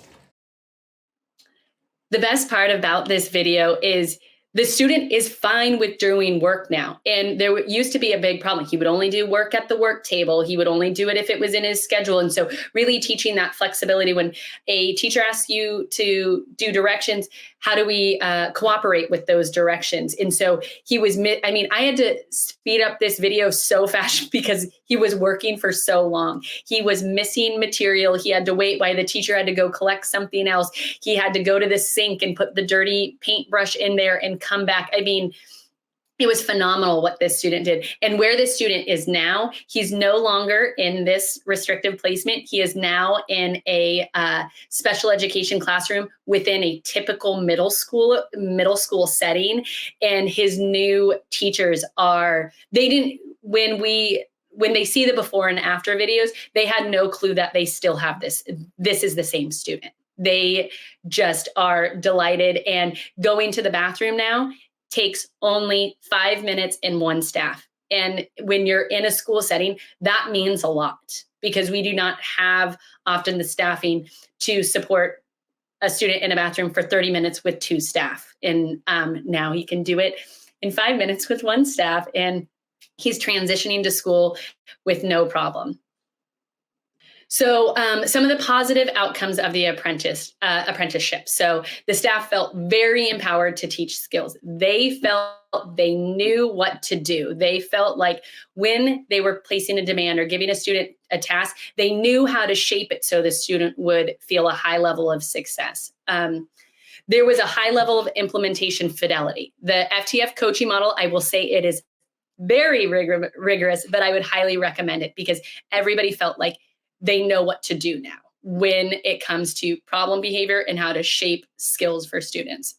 The best part about this video is the student is fine with doing work now. And there used to be a big problem. He would only do work at the work table. He would only do it if it was in his schedule. And so really teaching that flexibility when a teacher asks you to do directions, how do we cooperate with those directions? And so I had to speed up this video so fast because he was working for so long. He was missing material. He had to wait while the teacher had to go collect something else. He had to go to the sink and put the dirty paintbrush in there and come back. It was phenomenal what this student did. And where this student is now, he's no longer in this restrictive placement. He is now in a special education classroom within a typical middle school setting. And his new teachers when they see the before and after videos, they had no clue that they still have this. This is the same student. They just are delighted. And going to the bathroom now takes only 5 minutes and one staff. And when you're in a school setting, that means a lot, because we do not have often the staffing to support a student in a bathroom for 30 minutes with 2 staff. And now he can do it in 5 minutes with 1 staff, and he's transitioning to school with no problem. So some of the positive outcomes of the apprenticeship. So the staff felt very empowered to teach skills. They felt they knew what to do. They felt like when they were placing a demand or giving a student a task, they knew how to shape it so the student would feel a high level of success. There was a high level of implementation fidelity. The FTF coaching model, I will say it is very rigorous, but I would highly recommend it because everybody felt like they know what to do now when it comes to problem behavior and how to shape skills for students.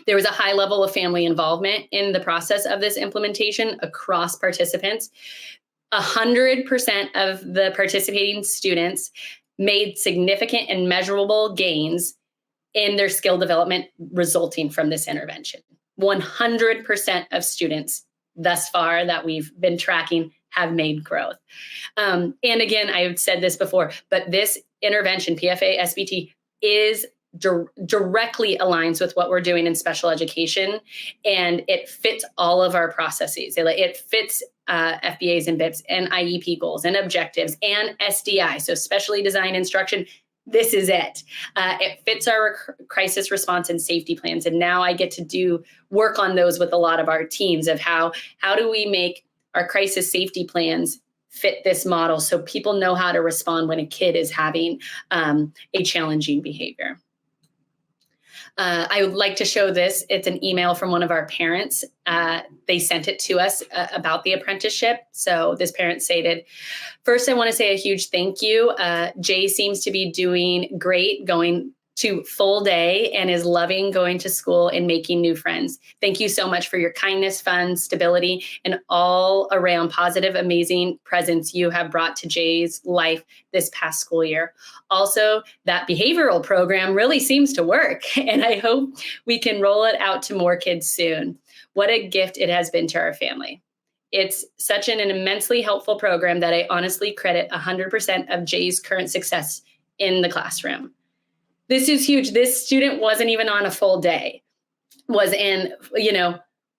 There was a high level of family involvement in the process of this implementation across participants. 100% of the participating students made significant and measurable gains in their skill development resulting from this intervention. 100% of students thus far that we've been tracking have made growth. And again, I've said this before, but this intervention, PFA, SBT, is directly aligns with what we're doing in special education, and it fits all of our processes. It fits FBAs and BIPs and IEP goals and objectives and SDI, so specially designed instruction. This is it. It fits our crisis response and safety plans, and now I get to do work on those with a lot of our teams of how do we make our crisis safety plans fit this model so people know how to respond when a kid is having a challenging behavior. I would like to show this. It's an email from one of our parents. They sent it to us about the apprenticeship. So this parent stated, first, I want to say a huge thank you. Jay seems to be doing great, going to full day, and is loving going to school and making new friends. Thank you so much for your kindness, fun, stability, and all around positive, amazing presence you have brought to Jay's life this past school year. Also, that behavioral program really seems to work, and I hope we can roll it out to more kids soon. What a gift it has been to our family. It's such an immensely helpful program that I honestly credit 100% of Jay's current success in the classroom. This is huge. This student wasn't even on a full day, was in,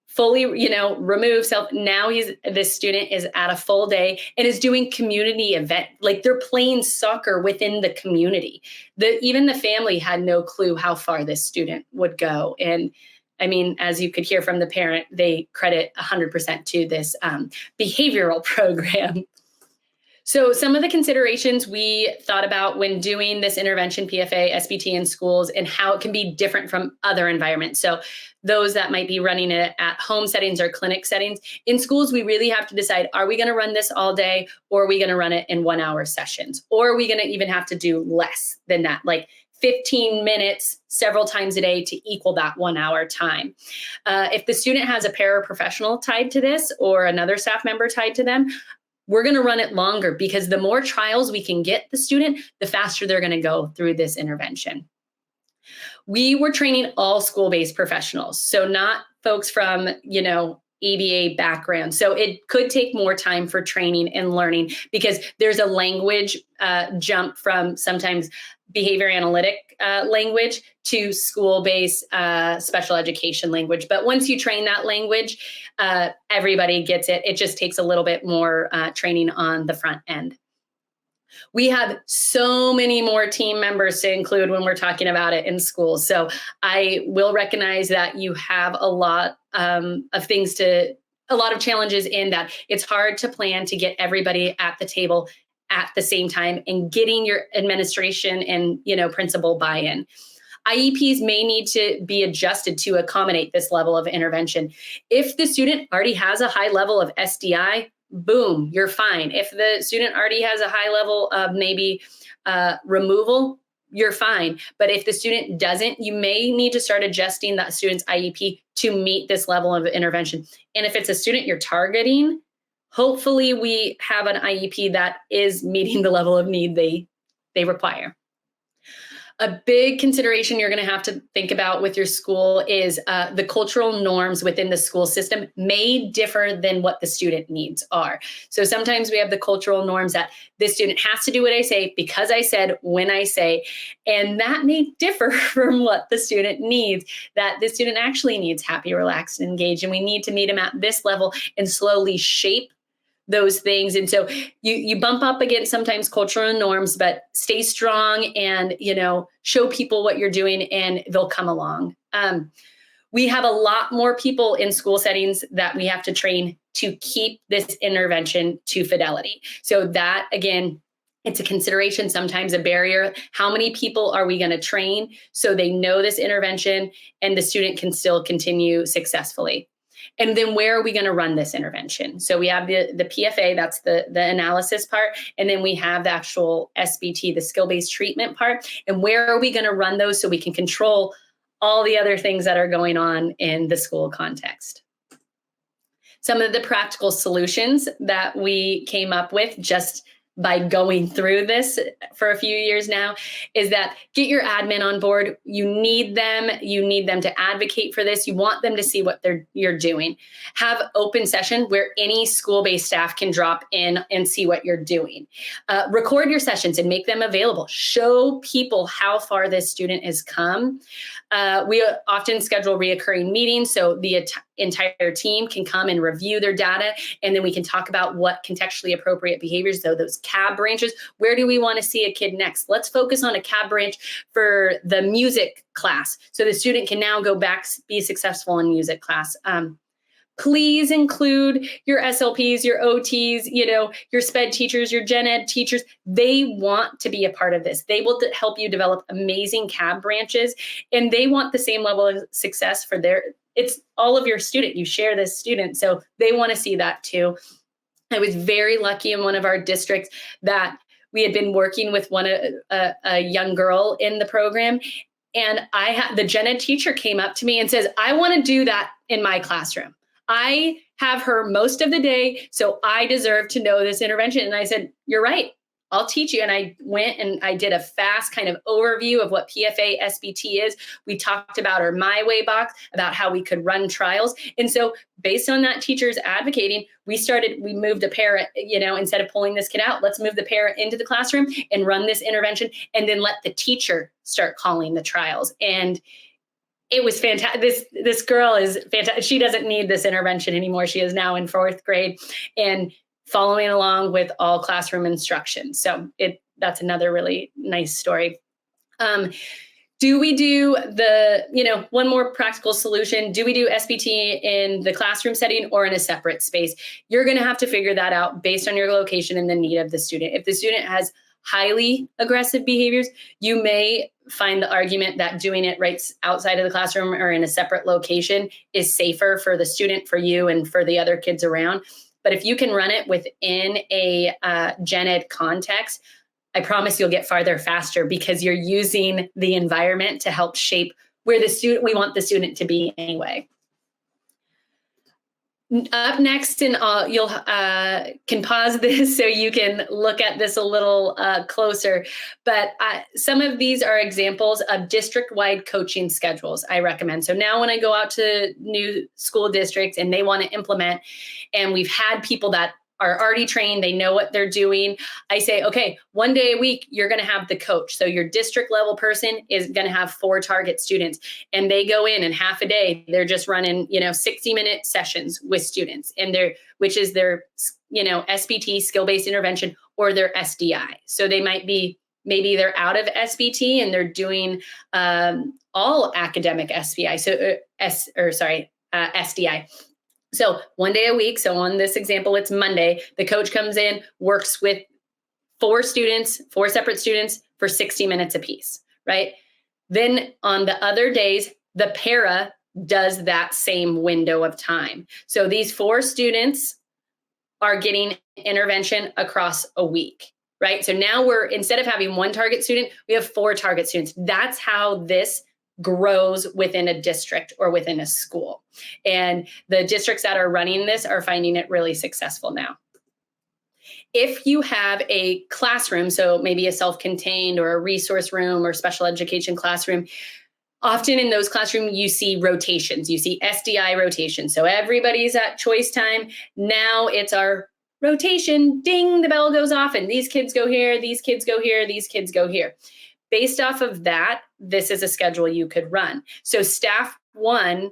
fully, remove self. Now this student is at a full day and is doing community event. Like they're playing soccer within the community. Even the family had no clue how far this student would go. And I mean, as you could hear from the parent, they credit 100% to this behavioral program. So some of the considerations we thought about when doing this intervention, PFA, SBT in schools, and how it can be different from other environments. So those that might be running it at home settings or clinic settings. In schools, we really have to decide, are we going to run this all day, or are we going to run it in 1 hour sessions? Or are we going to even have to do less than that, like 15 minutes several times a day to equal that 1 hour time? If the student has a paraprofessional tied to this or another staff member tied to them, we're going to run it longer, because the more trials we can get the student, the faster they're going to go through this intervention. We were training all school-based professionals, so not folks from, ABA background. So it could take more time for training and learning, because there's a language jump from sometimes behavior analytic language to school-based special education language. But once you train that language, everybody gets it. It just takes a little bit more training on the front end. We have so many more team members to include when we're talking about it in schools. So I will recognize that you have a lot of challenges in that. It's hard to plan to get everybody at the table at the same time and getting your administration and, principal buy-in. IEPs may need to be adjusted to accommodate this level of intervention. If the student already has a high level of SDI, boom, you're fine. If the student already has a high level of maybe removal, you're fine. But if the student doesn't, you may need to start adjusting that student's IEP to meet this level of intervention. And if it's a student you're targeting, hopefully we have an IEP that is meeting the level of need they require. A big consideration you're going to have to think about with your school is the cultural norms within the school system may differ than what the student needs are. So sometimes we have the cultural norms that this student has to do what I say because I said when I say, and that may differ from what the student needs, that the student actually needs happy, relaxed, and engaged, and we need to meet them at this level and slowly shape those things. And so you bump up against sometimes cultural norms, but stay strong and, show people what you're doing and they'll come along. We have a lot more people in school settings that we have to train to keep this intervention to fidelity. So that, again, it's a consideration, sometimes a barrier. How many people are we going to train so they know this intervention and the student can still continue successfully? And then where are we going to run this intervention? So we have the PFA, that's the analysis part. And then we have the actual SBT, the skill-based treatment part. And where are we going to run those so we can control all the other things that are going on in the school context? Some of the practical solutions that we came up with just by going through this for a few years now is that get your admin on board. You need them to advocate for this. You want them to see what you're doing. Have open session where any school-based staff can drop in and see what you're doing. Record your sessions and make them available. Show people how far this student has come. We often schedule reoccurring meetings so the entire team can come and review their data, and then we can talk about what contextually appropriate behaviors, so those CAB branches, where do we want to see a kid next? Let's focus on a CAB branch for the music class so the student can now go back, be successful in music class. Please include your SLPs, your OTs, your SPED teachers, your gen ed teachers. They want to be a part of this. They will help you develop amazing CAB branches, and they want the same level of success for it's all of your student. You share this student, so they want to see that too. I was very lucky in one of our districts that we had been working with a young girl in the program, and the gen ed teacher came up to me and says, I want to do that in my classroom. I have her most of the day, so I deserve to know this intervention. And I said, you're right, I'll teach you. And I went and I did a fast kind of overview of what PFA SBT is. We talked about our My Way box, about how we could run trials. And so based on that teacher's advocating, we moved a parent, instead of pulling this kid out, let's move the parent into the classroom and run this intervention, and then let the teacher start calling the trials. And it was fantastic. This girl is fantastic. She doesn't need this intervention anymore. She is now in 4th grade and following along with all classroom instruction. So that's another really nice story. Do we do one more practical solution? Do we do SBT in the classroom setting or in a separate space? You're going to have to figure that out based on your location and the need of the student. If the student has highly aggressive behaviors, you may find the argument that doing it right outside of the classroom or in a separate location is safer for the student, for you, and for the other kids around. But if you can run it within a gen ed context, I promise you'll get farther faster because you're using the environment to help shape where we want the student to be anyway. Up next, and you'll can pause this so you can look at this a little closer, but some of these are examples of district-wide coaching schedules I recommend. So now when I go out to new school districts and they want to implement, and we've had people that are already trained, they know what they're doing, I say, okay, 1 day a week, you're going to have the coach. So your district level person is going to have 4 target students, and they go in and half a day, they're just running, 60-minute sessions with students, and which is their, SBT, skill-based intervention, or their SDI. So they might be, maybe they're out of SBT and they're doing all academic SBI. So, SDI. So 1 day a week. So on this example, it's Monday. The coach comes in, works with 4 separate students for 60 minutes apiece, right? Then on the other days, the para does that same window of time. So these 4 students are getting intervention across a week, right? So now we're, instead of having 1 target student, we have 4 target students. That's how this grows within a district or within a school. And the districts that are running this are finding it really successful now. If you have a classroom, so maybe a self-contained or a resource room or special education classroom, often in those classrooms, you see rotations, you see SDI rotations. So everybody's at choice time. Now it's our rotation, ding, the bell goes off and these kids go here, these kids go here, these kids go here. Based off of that, this is a schedule you could run. So staff 1,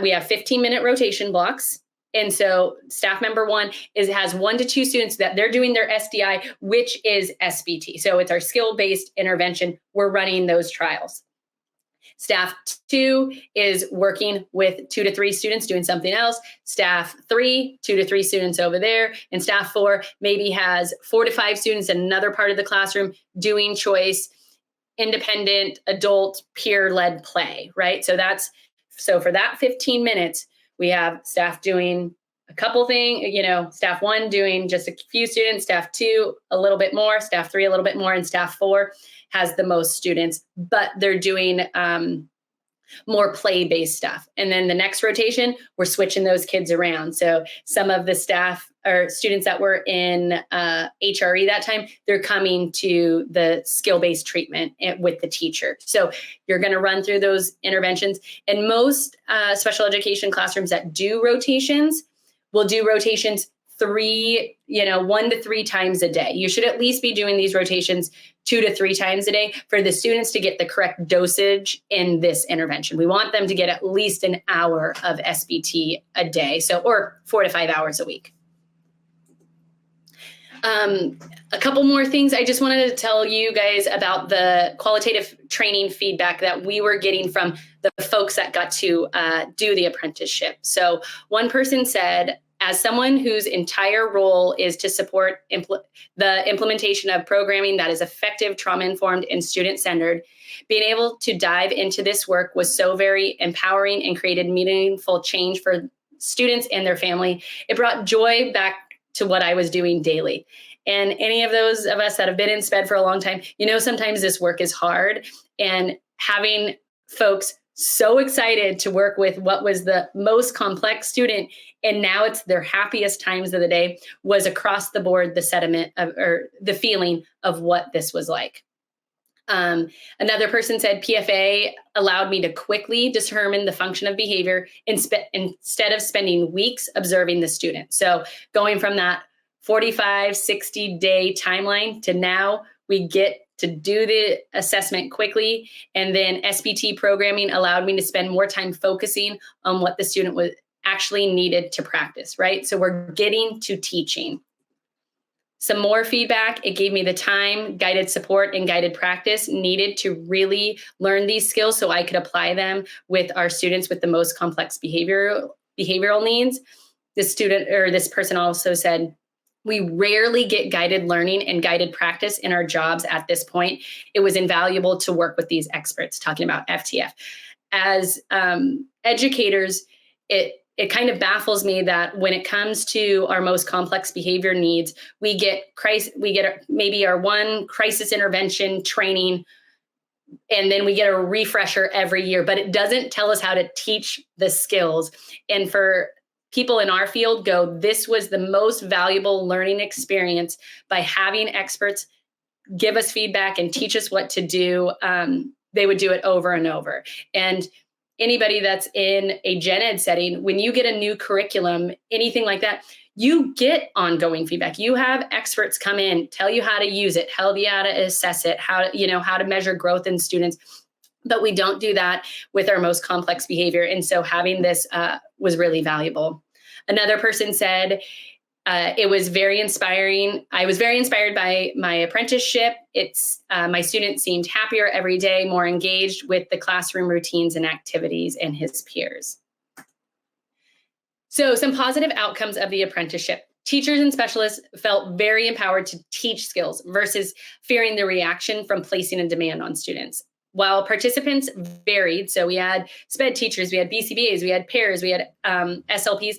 we have 15-minute rotation blocks. And so staff member 1 has 1 to 2 students that they're doing their SDI, which is SBT. So it's our skill-based intervention. We're running those trials. Staff 2 is working with 2 to 3 students doing something else. Staff 3, 2 to 3 students over there. And staff 4 maybe has 4 to 5 students in another part of the classroom doing choice, independent, adult, peer-led play, right? So for that 15 minutes, we have staff doing a couple things, staff 1 doing just a few students, staff 2 a little bit more, staff 3 a little bit more, and staff 4 has the most students, but they're doing more play-based stuff. And then the next rotation, we're switching those kids around. So some of the staff or students that were in HRE that time, they're coming to the skill-based treatment with the teacher. So you're going to run through those interventions. And most special education classrooms that do rotations will do rotations 1 to 3 times a day. You should at least be doing these rotations 2 to 3 times a day for the students to get the correct dosage in this intervention. We want them to get at least an hour of SBT a day, or 4 to 5 hours a week. A couple more things I just wanted to tell you guys about the qualitative training feedback that we were getting from the folks that got to do the apprenticeship. So one person said, as someone whose entire role is to support the implementation of programming that is effective, trauma-informed, and student-centered, being able to dive into this work was so very empowering and created meaningful change for students and their family. It brought joy back to what I was doing daily. And any of those of us that have been in SPED for a long time, sometimes this work is hard. And having folks so excited to work with what was the most complex student, and now it's their happiest times of the day, was across the board the sentiment or the feeling of what this was like. Another person said PFA allowed me to quickly determine the function of behavior instead of spending weeks observing the student. So going from that 45, 60-day timeline to now we get to do the assessment quickly. And then SBT programming allowed me to spend more time focusing on what the student was actually needed to practice, right? So we're getting to teaching. Some more feedback, it gave me the time, guided support, and guided practice needed to really learn these skills so I could apply them with our students with the most complex behavioral needs. This person also said, we rarely get guided learning and guided practice in our jobs at this point. It was invaluable to work with these experts, talking about FTF. As educators, it kind of baffles me that when it comes to our most complex behavior needs, we get maybe our one crisis intervention training, and then we get a refresher every year, but it doesn't tell us how to teach the skills. And for people in our field this was the most valuable learning experience by having experts give us feedback and teach us what to do. They would do it over and over. And anybody that's in a gen ed setting, when you get a new curriculum, anything like that, you get ongoing feedback. You have experts come in, tell you how to use it, tell you how to assess it, how to measure growth in students. But we don't do that with our most complex behavior. And so having this was really valuable. Another person said, it was very inspiring. I was very inspired by my apprenticeship. My students seemed happier every day, more engaged with the classroom routines and activities and his peers. So some positive outcomes of the apprenticeship. Teachers and specialists felt very empowered to teach skills versus fearing the reaction from placing a demand on students. while participants varied, so we had SPED teachers, we had BCBAs, we had pairs, we had SLPs,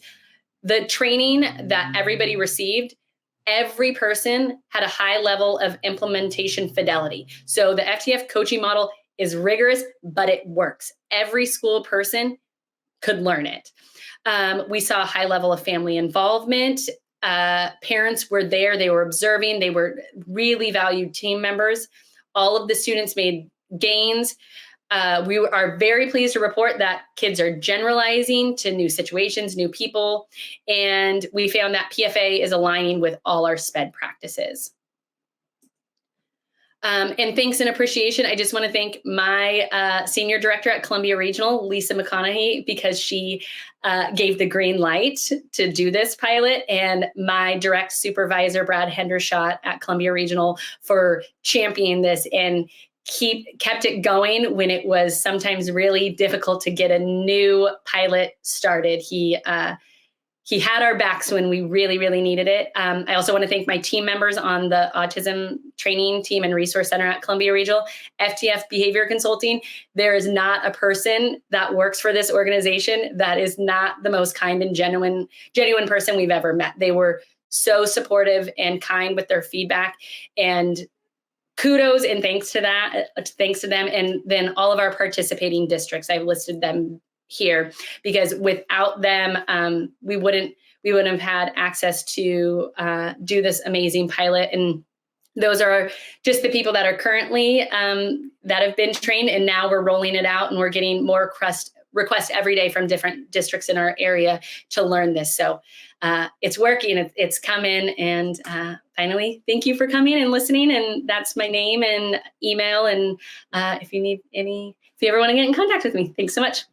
the training that everybody received, every person had a high level of implementation fidelity. So the FTF coaching model is rigorous, but it works. Every school person could learn it. We saw a high level of family involvement. Parents were there, they were observing, they were really valued team members. All of the students made gains. We are very pleased to report that kids are generalizing to new situations, new people, and we found that PFA is aligning with all our SPED practices. And thanks and appreciation. I just want to thank my senior director at Columbia Regional, Lisa McConaughey, because she gave the green light to do this pilot, and my direct supervisor, Brad Hendershot at Columbia Regional, for championing this and kept it going when it was sometimes really difficult to get a new pilot started. He had our backs when we really, really needed it. I also want to thank my team members on the Autism Training Team and Resource Center at Columbia Regional, FTF Behavior Consulting. There is not a person that works for this organization that is not the most kind and genuine person we've ever met. They were so supportive and kind with their feedback, and kudos and thanks to them. And then all of our participating districts, I've listed them here because without them, we wouldn't have had access to do this amazing pilot. And those are just the people that are currently that have been trained, and now we're rolling it out and we're getting more requests every day from different districts in our area to learn this. So it's working, it's coming, and finally, thank you for coming and listening. And that's my name and email. And if you ever want to get in contact with me, thanks so much.